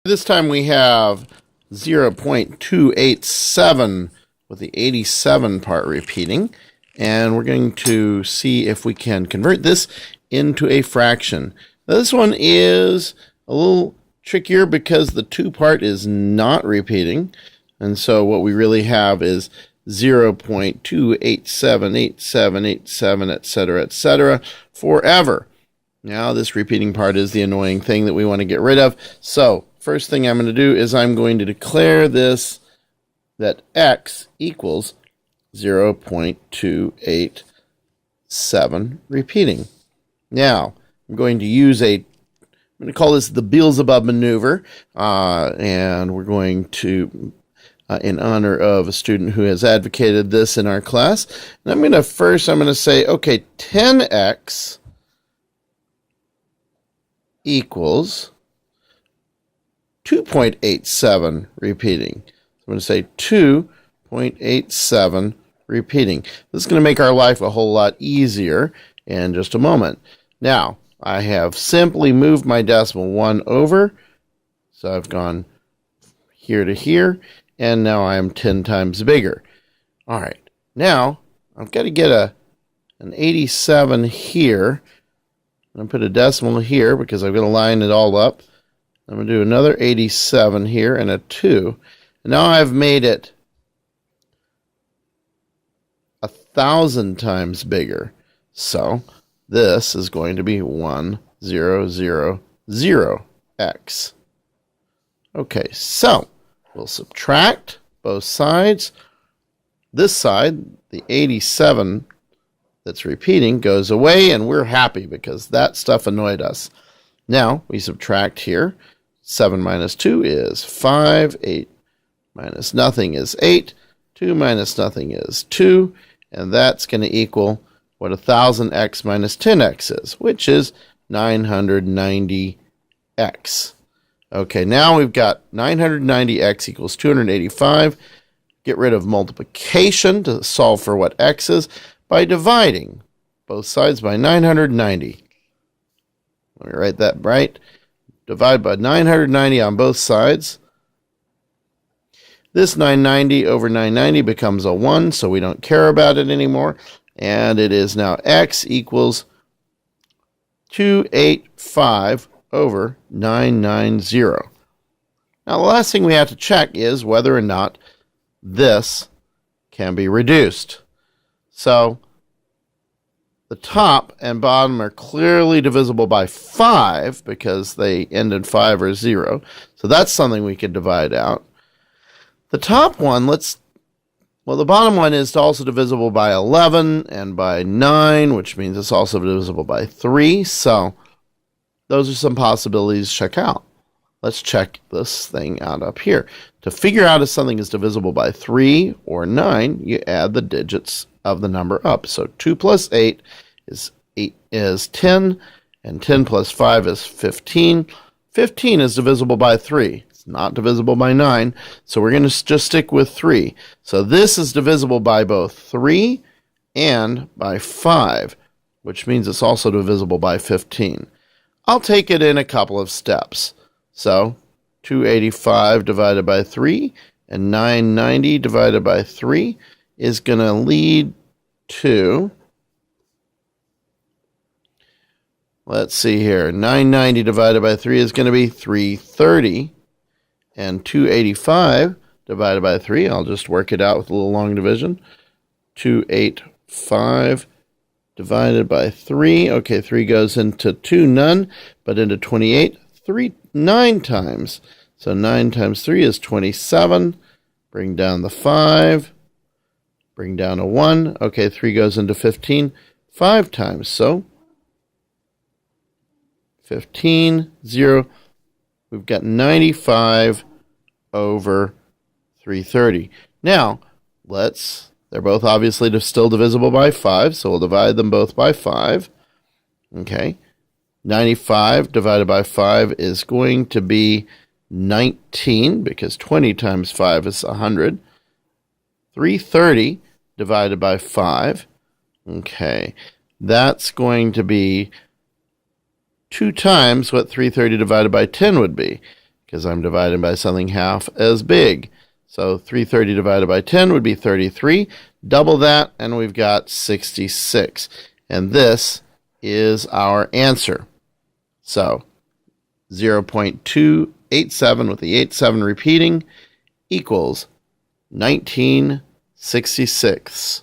This time we have 0.287 with the 87 part repeating, and we're going to see if we can convert this into a fraction. Now, this one is a little trickier because the 2 part is not repeating, and so what we really have is 0.2878787, etc., etc., forever. Now this repeating part is the annoying thing that we want to get rid of. So first thing I'm going to do is I'm going to declare this that x equals 0.287 repeating. Now I'm going to call this the Beelzebub maneuver, and we're going to in honor of a student who has advocated this in our class. And I'm going to say, okay, 10x equals 2.87 repeating. So I'm going to say 2.87 repeating. This is going to make our life a whole lot easier in just a moment. Now, I have simply moved my decimal 1 over. So I've gone here to here, and now I am 10 times bigger. All right, now I've got to get an 87 here. I'm going to put a decimal here because I'm going to line it all up. I'm going to do another 87 here and a 2. And now I've made it 1,000 times bigger. So this is going to be 1000x. Okay, so we'll subtract both sides. This side, the 87 that's repeating, goes away, and we're happy because that stuff annoyed us. Now we subtract here. 7 minus 2 is 5. 8 minus nothing is 8. 2 minus nothing is 2. And that's going to equal what 1000x minus 10x is, which is 990x. Okay, now we've got 990x equals 285. Get rid of multiplication to solve for what x is by dividing both sides by 990. Let me write that right. Divide by 990 on both sides. This 990 over 990 becomes a 1, so we don't care about it anymore. And it is now x equals 285 over 990. Now the last thing we have to check is whether or not this can be reduced. So the top and bottom are clearly divisible by 5 because they end in 5 or 0. So that's something we could divide out. The top one, the bottom one is also divisible by 11 and by 9, which means it's also divisible by 3. So those are some possibilities to check out. Let's check this thing out up here. To figure out if something is divisible by 3 or 9, you add the digits of the number up. So 2 plus 8 is 10, and 10 plus 5 is 15. 15 is divisible by 3. It's not divisible by 9, so we're going to just stick with 3. So this is divisible by both 3 and by 5, which means it's also divisible by 15. I'll take it in a couple of steps. So 285 divided by 3 and 990 divided by 3 is going to lead to, let's see here, 990 divided by 3 is going to be 330, and 285 divided by 3, I'll just work it out with a little long division, 285 divided by 3, okay, 3 goes into 2, none, but into 28, 9 times. So 9 times 3 is 27, bring down the 5, bring down a 1, okay, 3 goes into 15, 5 times, so 15, 0, we've got 95 over 330. Now, they're both obviously still divisible by 5, so we'll divide them both by 5. Okay, 95 divided by 5 is going to be 19, because 20 times 5 is 100. 330 divided by 5, okay, that's going to be 2 times what 330 divided by 10 would be. because I'm dividing by something half as big. So 330 divided by 10 would be 33. Double that, and we've got 66. And this is our answer. So 0.287 with the 87 repeating equals 19/66.